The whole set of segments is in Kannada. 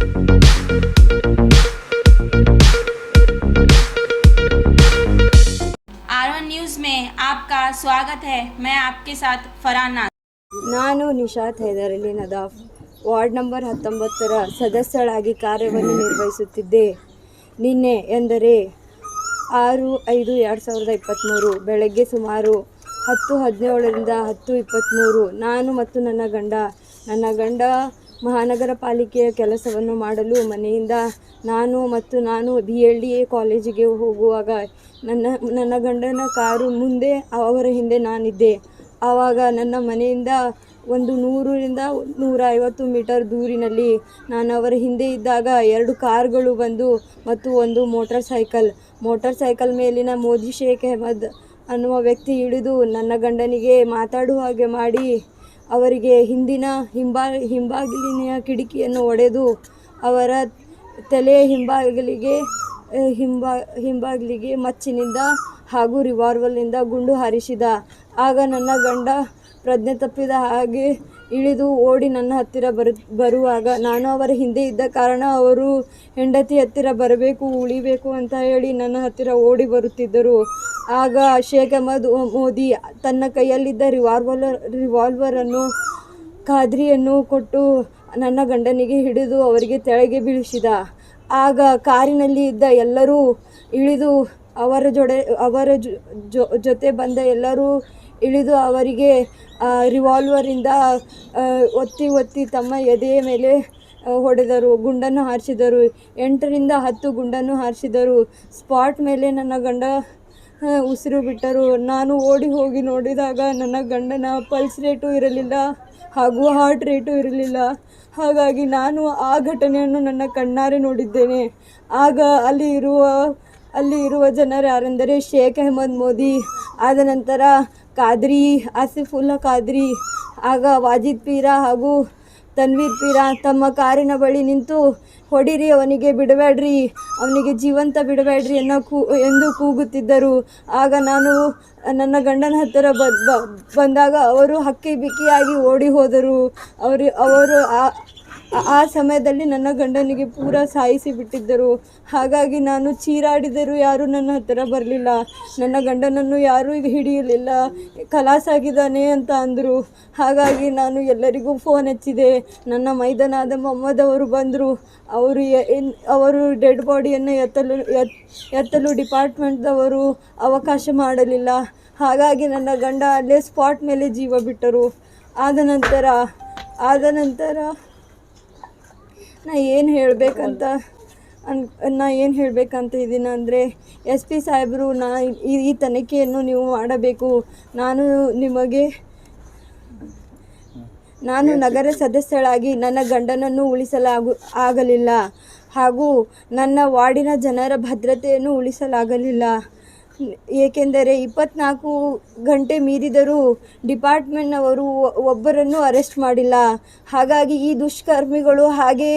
R1 न्यूज़ में आपका स्वागत है। मैं आपके साथ फरहान नाज़। ನಾನು ನಿಶಾತ್ ಹೈದರಲಿ ನದಾಫ್ ವಾರ್ಡ್ ನಂಬರ್ 19ರ ಸದಸ್ಯಳಾಗಿ ಕಾರ್ಯವನ್ನು ನಿರ್ವಹಿಸುತ್ತಿದ್ದೆ. ನಿನ್ನೆ ಎಂದರೆ 6/5/2023 ಬೆಳಗ್ಗೆ ಸುಮಾರು 10:17ರಿಂದ 10:23 ನಾನು ಮತ್ತು ನನ್ನ ಗಂಡ ಮಹಾನಗರ ಪಾಲಿಕೆಯ ಕೆಲಸವನ್ನು ಮಾಡಲು ಮನೆಯಿಂದ ನಾನು BLDA ಕಾಲೇಜಿಗೆ ಹೋಗುವಾಗ ನನ್ನ ಗಂಡನ ಕಾರು ಮುಂದೆ, ಅವರ ಹಿಂದೆ ನಾನಿದ್ದೆ. ಆವಾಗ ನನ್ನ ಮನೆಯಿಂದ ಒಂದು 100ರಿಂದ 150 ಮೀಟರ್ ದೂರಿನಲ್ಲಿ ನಾನು ಅವರ ಹಿಂದೆ ಇದ್ದಾಗ 2 ಕಾರ್ಗಳು ಬಂದು ಮತ್ತು ಒಂದು ಮೋಟಾರ್ ಸೈಕಲ್ ಮೇಲಿನ ಮೋದಿ ಶೇಖ್ ಅಹಮದ್ ಅನ್ನುವ ವ್ಯಕ್ತಿ ಇಳಿದು ನನ್ನ ಗಂಡನಿಗೆ ಮಾತಾಡುವ ಹಾಗೆ ಮಾಡಿ ಅವರಿಗೆ ಹಿಂಬಾಗಿಲಿನ ಕಿಟಕಿಯನ್ನು ಒಡೆದು ಅವರ ತಲೆಯ ಹಿಂಬಾಗಿಲಿಗೆ ಮಚ್ಚಿನಿಂದ ಹಾಗೂ ರಿವಾಲ್ವರ್ನಿಂದ ಗುಂಡು ಹಾರಿಸಿದ. ಆಗ ನನ್ನ ಗಂಡ ಪ್ರಜ್ಞೆ ತಪ್ಪಿದ ಹಾಗೆ ಇಳಿದು ಓಡಿ ನನ್ನ ಹತ್ತಿರ ಬರುವಾಗ ನಾನು ಅವರ ಹಿಂದೆ ಇದ್ದ ಕಾರಣ ಅವರು ಹೆಂಡತಿ ಹತ್ತಿರ ಉಳಿಬೇಕು ಅಂತ ಹೇಳಿ ನನ್ನ ಹತ್ತಿರ ಓಡಿ ಬರುತ್ತಿದ್ದರು. ಆಗ ಶೇಖ್ ಅಹಮದ್ ಮೋದಿ ತನ್ನ ಕೈಯಲ್ಲಿದ್ದ ರಿವಾಲ್ವರನ್ನು ಖಾದ್ರಿಯನ್ನು ಕೊಟ್ಟು ನನ್ನ ಗಂಡನಿಗೆ ಹಿಡಿದು ಅವರಿಗೆ ತೆಳಗೆ ಬೀಳಿಸಿದ. ಆಗ ಕಾರಿನಲ್ಲಿ ಇದ್ದ ಎಲ್ಲರೂ ಇಳಿದು ಅವರ ಜೊತೆ ಬಂದ ಎಲ್ಲರೂ ಇಳಿದು ಅವರಿಗೆ ರಿವಾಲ್ವರಿಂದ ಒತ್ತಿ ತಮ್ಮ ಎದೆಯ ಮೇಲೆ ಹೊಡೆದರು, ಗುಂಡನ್ನು ಹಾರಿಸಿದರು. 8ರಿಂದ 10 ಗುಂಡನ್ನು ಹಾರಿಸಿದರು. ಸ್ಪಾಟ್ ಮೇಲೆ ನನ್ನ ಗಂಡ ಉಸಿರು ಬಿಟ್ಟರು. ನಾನು ಓಡಿ ಹೋಗಿ ನೋಡಿದಾಗ ನನ್ನ ಗಂಡನ ಪಲ್ಸ್ ರೇಟು ಇರಲಿಲ್ಲ ಹಾಗೂ ಹಾರ್ಟ್ ರೇಟು ಇರಲಿಲ್ಲ. ಹಾಗಾಗಿ ನಾನು ಆ ಘಟನೆಯನ್ನು ನನ್ನ ಕಣ್ಣಾರೆ ನೋಡಿದ್ದೇನೆ. ಆಗ ಅಲ್ಲಿ ಇರುವ ಜನರು ಯಾರೆಂದರೆ ಶೇಖ್ ಅಹಮದ್ ಮೋದಿ, ಆದ ನಂತರ ಆಸಿಫುಲ್ಲಾ ಖಾದ್ರಿ, ಆಗ ವಾಜಿದ್ ಪೀರ ಹಾಗೂ ತನ್ವೀರ್ ಪೀರ ತಮ್ಮ ಕಾರಿನ ಬಳಿ ನಿಂತು ಹೊಡಿರಿ, ಅವನಿಗೆ ಬಿಡಬೇಡ್ರಿ, ಅವನಿಗೆ ಜೀವಂತ ಬಿಡಬೇಡ್ರಿ ಎಂದು ಕೂಗುತ್ತಿದ್ದರು. ಆಗ ನಾನು ನನ್ನ ಗಂಡನ ಹತ್ತಿರ ಬಂದಾಗ ಅವರು ಹಕ್ಕಿ ಬಿಕ್ಕಿಯಾಗಿ ಓಡಿ ಹೋದರು. ಅವರು ಆ ಸಮಯದಲ್ಲಿ ನನ್ನ ಗಂಡನಿಗೆ ಪೂರ ಸಾಯಿಸಿ ಬಿಟ್ಟಿದ್ದರು. ಹಾಗಾಗಿ ನಾನು ಚೀರಾಡಿದರೂ ಯಾರೂ ನನ್ನ ಹತ್ತಿರ ಬರಲಿಲ್ಲ. ನನ್ನ ಗಂಡನನ್ನು ಯಾರೂ ಹಿಡಿಯಲಿಲ್ಲ, ಖಲಾಸಾಗಿದ್ದಾನೆ ಅಂತ ಅಂದರು. ಹಾಗಾಗಿ ನಾನು ಎಲ್ಲರಿಗೂ ಫೋನ್ ಹಚ್ಚಿದೆ. ನನ್ನ ಮೈದನಾದ ಮೊಹಮ್ಮದ್ ಅವರು ಬಂದರು. ಅವರು ಡೆಡ್ ಬಾಡಿಯನ್ನು ಎತ್ತಲು ಡಿಪಾರ್ಟ್ಮೆಂಟ್ದವರು ಅವಕಾಶ ಮಾಡಲಿಲ್ಲ. ಹಾಗಾಗಿ ನನ್ನ ಗಂಡ ಅಲ್ಲೇ ಸ್ಪಾಟ್ ಮೇಲೆ ಜೀವ ಬಿಟ್ಟರು. ಆದ ನಂತರ ನಾ ಏನು ಹೇಳಬೇಕಂತ ಇದ್ದೀನಿ ಅಂದರೆ, SP ಸಾಹೇಬರು, ಈ ತನಿಖೆಯನ್ನು ನೀವು ಮಾಡಬೇಕು. ನಾನು ನಗರ ಸದಸ್ಯಳಾಗಿ ನನ್ನ ಗಂಡನನ್ನು ಆಗಲಿಲ್ಲ ಹಾಗೂ ನನ್ನ ವಾರ್ಡಿನ ಜನರ ಭದ್ರತೆಯನ್ನು ಉಳಿಸಲಾಗಲಿಲ್ಲ. ಏಕೆಂದರೆ 24 ಗಂಟೆ ಮೀರಿದರೂ ಡಿಪಾರ್ಟ್ಮೆಂಟ್ನವರು ಒಬ್ಬರನ್ನು ಅರೆಸ್ಟ್ ಮಾಡಿಲ್ಲ. ಹಾಗಾಗಿ ಈ ದುಷ್ಕರ್ಮಿಗಳು ಹಾಗೆ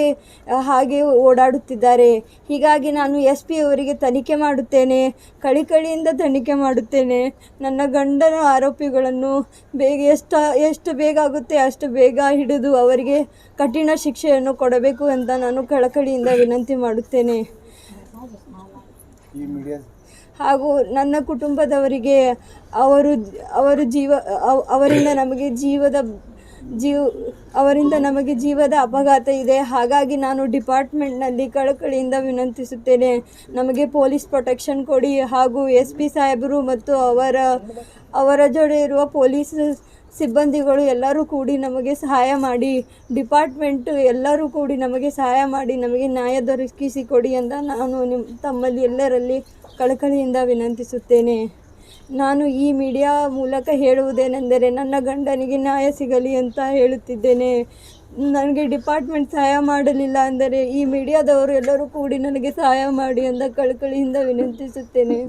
ಓಡಾಡುತ್ತಿದ್ದಾರೆ. ಹೀಗಾಗಿ ನಾನು SP ಅವರಿಗೆ ತನಿಖೆ ಮಾಡುತ್ತೇನೆ, ಕಳಿಕಳಿಯಿಂದ ತನಿಖೆ ಮಾಡುತ್ತೇನೆ. ನನ್ನ ಗಂಡನ ಆರೋಪಿಗಳನ್ನು ಎಷ್ಟು ಬೇಗ ಆಗುತ್ತೆ ಅಷ್ಟು ಬೇಗ ಹಿಡಿದು ಅವರಿಗೆ ಕಠಿಣ ಶಿಕ್ಷೆಯನ್ನು ಕೊಡಬೇಕು ಅಂತ ನಾನು ಕಳಕಳಿಯಿಂದ ವಿನಂತಿ ಮಾಡುತ್ತೇನೆ. ಹಾಗೂ ನನ್ನ ಕುಟುಂಬದವರಿಗೆ ಅವರಿಂದ ನಮಗೆ ಜೀವದ ಅಪಘಾತ ಇದೆ. ಹಾಗಾಗಿ ನಾನು ಡಿಪಾರ್ಟ್ಮೆಂಟ್ನಲ್ಲಿ ಕಳಕಳಿಯಿಂದ ವಿನಂತಿಸುತ್ತೇನೆ, ನಮಗೆ ಪೊಲೀಸ್ ಪ್ರೊಟೆಕ್ಷನ್ ಕೊಡಿ. ಹಾಗೂ SP ಸಾಹೇಬರು ಮತ್ತು ಅವರ ಜೊತೆ ಇರುವ ಪೊಲೀಸ್ ಸಿಬ್ಬಂದಿಗಳು ಎಲ್ಲರೂ ಕೂಡಿ ನಮಗೆ ಸಹಾಯ ಮಾಡಿ, ಡಿಪಾರ್ಟ್ಮೆಂಟು ಎಲ್ಲರೂ ಕೂಡಿ ನಮಗೆ ಸಹಾಯ ಮಾಡಿ, ನಮಗೆ ನ್ಯಾಯ ದೊರಕಿಸಿಕೊಡಿ ಅಂತ ನಾನು ತಮ್ಮಲ್ಲಿ ಎಲ್ಲರಲ್ಲಿ ಕಳಕಳಿಯಿಂದ ವಿನಂತಿಸುತ್ತೇನೆ. ನಾನು ಈ ಮೀಡಿಯಾ ಮೂಲಕ ಹೇಳುವುದೇನೆಂದರೆ, ನನ್ನ ಗಂಡನಿಗೆ ನ್ಯಾಯ ಸಿಗಲಿ ಅಂತ ಹೇಳುತ್ತಿದ್ದೇನೆ. ನನಗೆ ಡಿಪಾರ್ಟ್ಮೆಂಟ್ ಸಹಾಯ ಮಾಡಲಿಲ್ಲ ಅಂದರೆ ಈ ಮೀಡಿಯಾದವರು ಎಲ್ಲರೂ ಕೂಡಿ ನನಗೆ ಸಹಾಯ ಮಾಡಿ ಅಂತ ಕಳಕಳಿಯಿಂದ ವಿನಂತಿಸುತ್ತೇನೆ.